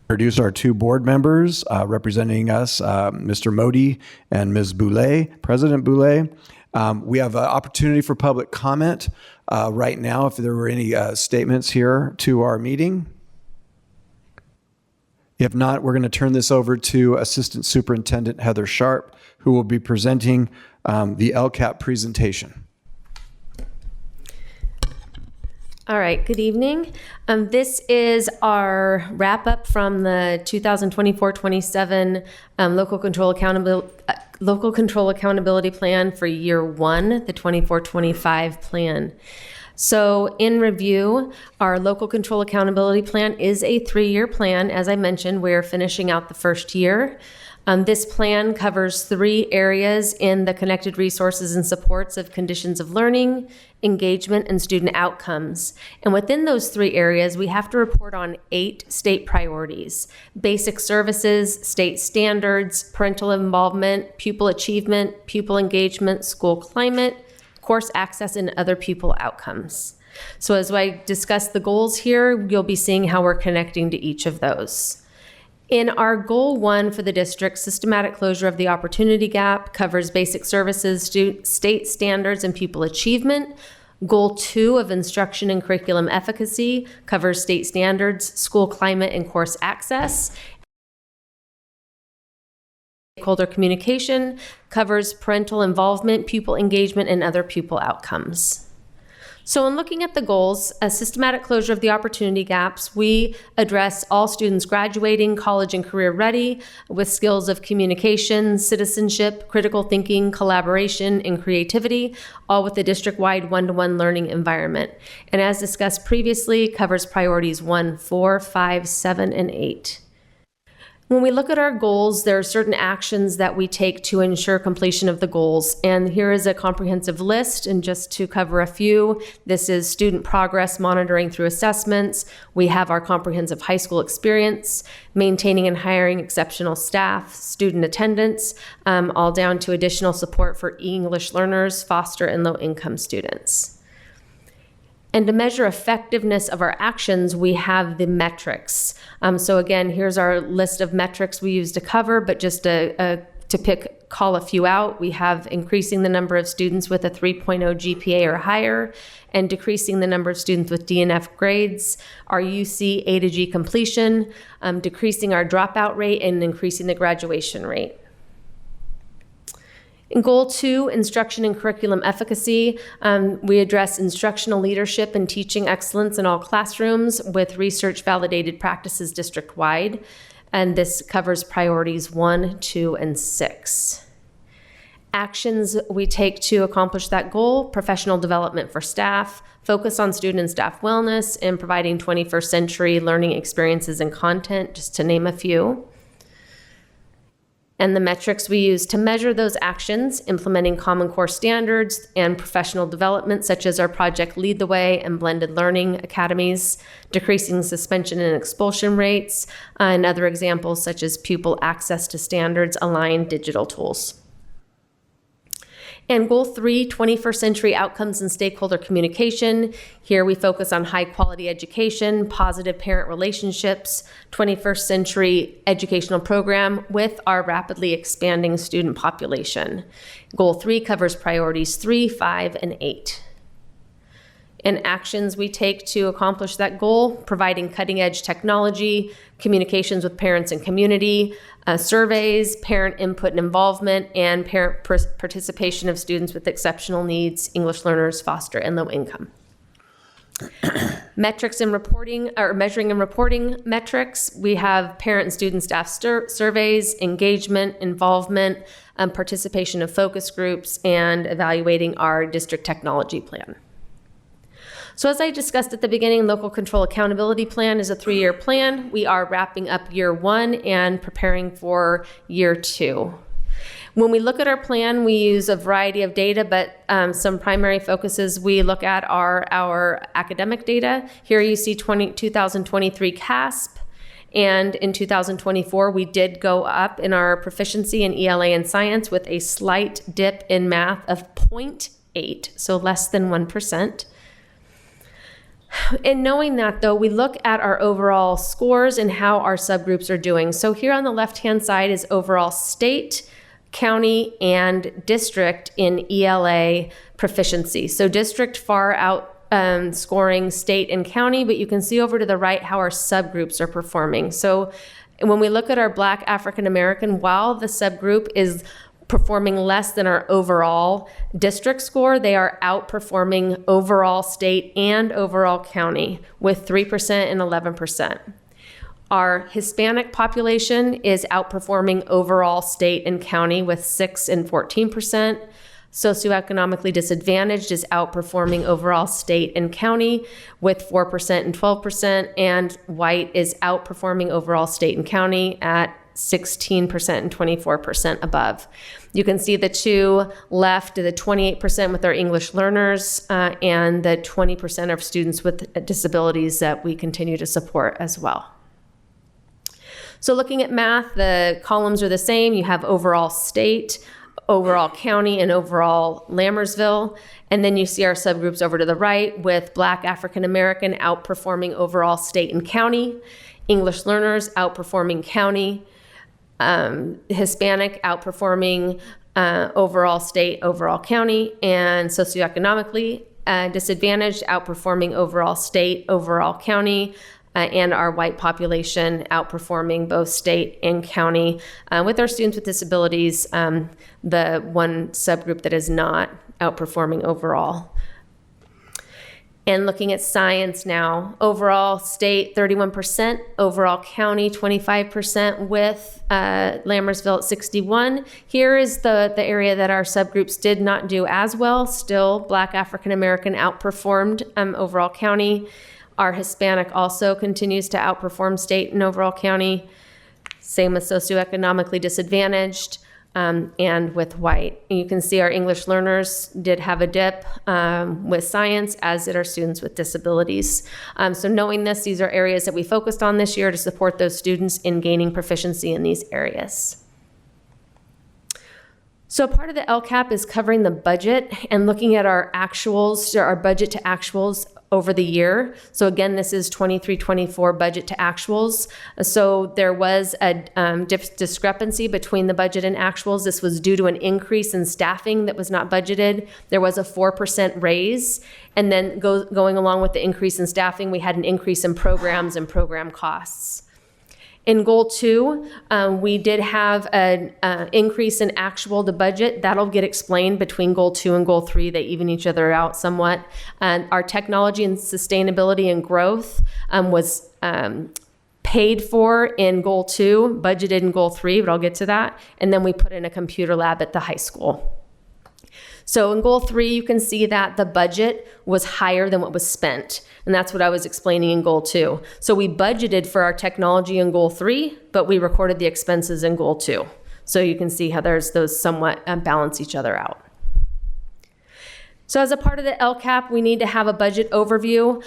Introduce our two board members representing us, Mr. Modi and Ms. Boulay, President Boulay. We have an opportunity for public comment right now if there were any statements here to our meeting. If not, we're going to turn this over to Assistant Superintendent Heather Sharp, who will be presenting the LCAP presentation. All right, good evening. This is our wrap up from the 2024-27 Local Control Accountability Plan for year one, the 24-25 plan. So in review, our Local Control Accountability Plan is a 3-year plan. As I mentioned, we're finishing out the first year. This plan covers 3 areas in the connected resources and supports of conditions of learning, engagement, and student outcomes. And within those 3 areas, we have to report on 8 state priorities: basic services, state standards, parental involvement, pupil achievement, pupil engagement, school climate, course access, and other pupil outcomes. So as I discuss the goals here, you'll be seeing how we're connecting to each of those. In our goal 1 for the district, systematic closure of the opportunity gap covers basic services, state standards, and pupil achievement. Goal 2 of instruction and curriculum efficacy covers state standards, school climate, and course access. Stakeholder communication covers parental involvement, pupil engagement, and other pupil outcomes. So in looking at the goals, a systematic closure of the opportunity gaps, we address all students graduating college and career ready with skills of communication, citizenship, critical thinking, collaboration, and creativity, all with the district-wide one-to-one learning environment. And as discussed previously, covers priorities 1, 4, 5, 7, and 8. When we look at our goals, there are certain actions that we take to ensure completion of the goals. And here is a comprehensive list. And just to cover a few, this is student progress monitoring through assessments. We have our comprehensive high school experience, maintaining and hiring exceptional staff, student attendance, all down to additional support for English learners, foster and low income students. And to measure effectiveness of our actions, we have the metrics. So again, here's our list of metrics we use to cover, but just to call a few out, we have increasing the number of students with a 3.0 GPA or higher, and decreasing the number of students with D and F grades, our UC A to G completion, decreasing our dropout rate, and increasing the graduation rate. In Goal 2, instruction and curriculum efficacy, we address instructional leadership and teaching excellence in all classrooms with research-validated practices district-wide, and this covers priorities 1, 2, and 6. Actions we take to accomplish that goal: professional development for staff, focus on student and staff wellness, and providing 21st century learning experiences and content, just to name a few. And the metrics we use to measure those actions: implementing Common Core standards and professional development, such as our Project Lead the Way and Blended Learning Academies, decreasing suspension and expulsion rates, and other examples such as pupil access to standards aligned digital tools. And Goal 3, 21st century outcomes and stakeholder communication. Here we focus on high quality education, positive parent relationships, 21st century educational program with our rapidly expanding student population. Goal 3 covers priorities 3, 5, and 8. And actions we take to accomplish that goal: providing cutting edge technology, communications with parents and community, surveys, parent input and involvement, and parent participation of students with exceptional needs, English learners, foster, and low income. Metrics and reporting, or measuring and reporting metrics, we have parent and student staff surveys, engagement, involvement, participation of focus groups, and evaluating our district technology plan. So as I discussed at the beginning, Local Control Accountability Plan is a 3-year plan. We are wrapping up year 1 and preparing for year 2. When we look at our plan, we use a variety of data, but some primary focuses we look at are our academic data. Here you see 2023 CASP, and in 2024, we did go up in our proficiency in ELA and science with a slight dip in math of 0.8, so less than 1%. In knowing that, though, we look at our overall scores and how our subgroups are doing. So here on the left-hand side is overall state, county, and district in ELA proficiency. So district far out scoring state and county, but you can see over to the right how our subgroups are performing. So when we look at our Black African American, while the subgroup is performing less than our overall district score, they are outperforming overall state and overall county with 3% and 11%. Our Hispanic population is outperforming overall state and county with 6 and 14%. Socioeconomically disadvantaged is outperforming overall state and county with 4% and 12%, and white is outperforming overall state and county at 16% and 24% above. You can see the two left, the 28% with our English learners and the 20% of students with disabilities that we continue to support as well. So looking at math, the columns are the same. You have overall state, overall county, and overall Lammersville. And then you see our subgroups over to the right with Black African American outperforming overall state and county, English learners outperforming county, Hispanic outperforming overall state, overall county, and socioeconomically disadvantaged outperforming overall state, overall county, and our white population outperforming both state and county. With our students with disabilities, the one subgroup that is not outperforming overall. And looking at science now, overall state 31%, overall county 25%, with Lammersville at 61. Here is the area that our subgroups did not do as well. Still, Black African American outperformed overall county. Our Hispanic also continues to outperform state and overall county. Same with socioeconomically disadvantaged. And with white. And you can see our English learners did have a dip with science, as did our students with disabilities. So knowing this, these are areas that we focused on this year to support those students in gaining proficiency in these areas. So part of the LCAP is covering the budget and looking at our actuals, our budget to actuals over the year. So again, this is 23-24 budget to actuals. So there was a discrepancy between the budget and actuals. This was due to an increase in staffing that was not budgeted. There was a 4% raise. And then going along with the increase in staffing, we had an increase in programs and program costs. In Goal 2, we did have an increase in actual to budget. That'll get explained between Goal 2 and Goal 3. They even each other out somewhat. Our technology and sustainability and growth was paid for in Goal 2, budgeted in Goal 3, but I'll get to that. And then we put in a computer lab at the high school. So in Goal 3, you can see that the budget was higher than what was spent. And that's what I was explaining in Goal 2. So we budgeted for our technology in Goal 3, but we recorded the expenses in Goal 2. So you can see how there's those somewhat balance each other out. So as a part of the LCAP, we need to have a budget overview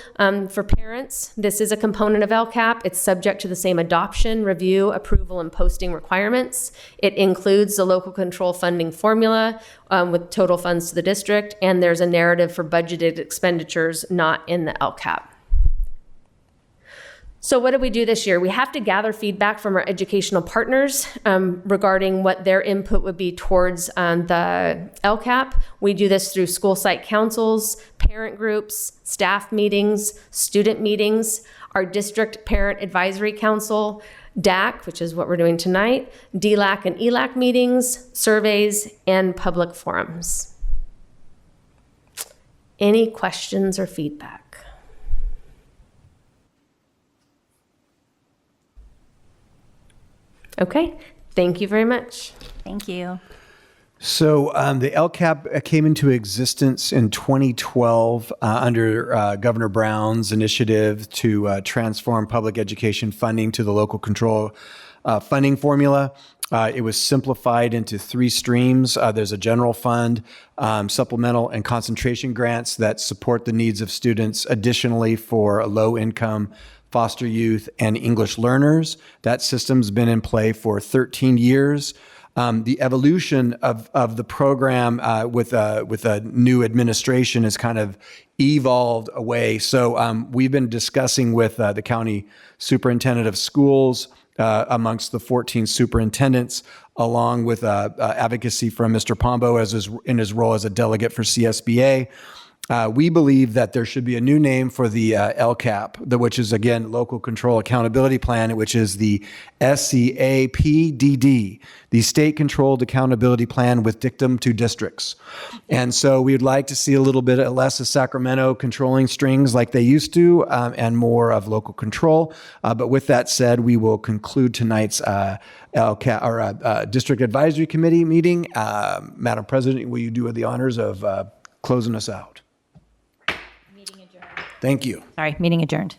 for parents. This is a component of LCAP. It's subject to the same adoption, review, approval, and posting requirements. It includes the local control funding formula with total funds to the district, and there's a narrative for budgeted expenditures not in the LCAP. So what did we do this year? We have to gather feedback from our educational partners regarding what their input would be towards the LCAP. We do this through school site councils, parent groups, staff meetings, student meetings, our district parent advisory council, DAC, which is what we're doing tonight, DLAC and ELAC meetings, surveys, and public forums. Any questions or feedback? Okay, thank you very much. Thank you. So the LCAP came into existence in 2012 under Governor Brown's initiative to transform public education funding to the local control funding formula. It was simplified into 3 streams. There's a general fund, supplemental and concentration grants that support the needs of students. Additionally, for low-income foster youth and English learners. That system's been in play for 13 years. the evolution of the program with a new administration has kind of evolved away. So we've been discussing with the county superintendent of schools amongst the 14 superintendents, along with advocacy from Mr. Pombo in his role as a delegate for CSBA. We believe that there should be a new name for the LCAP, which is, again, Local Control Accountability Plan, which is the SCAPDD, the State Controlled Accountability Plan with dictum to districts. And so we would like to see a little bit less of Sacramento controlling strings like they used to, and more of local control. But with that said, we will conclude tonight's LCAP, or District Advisory Committee meeting. Madam President, will you do the honors of closing us out? Thank you. Sorry, meeting adjourned.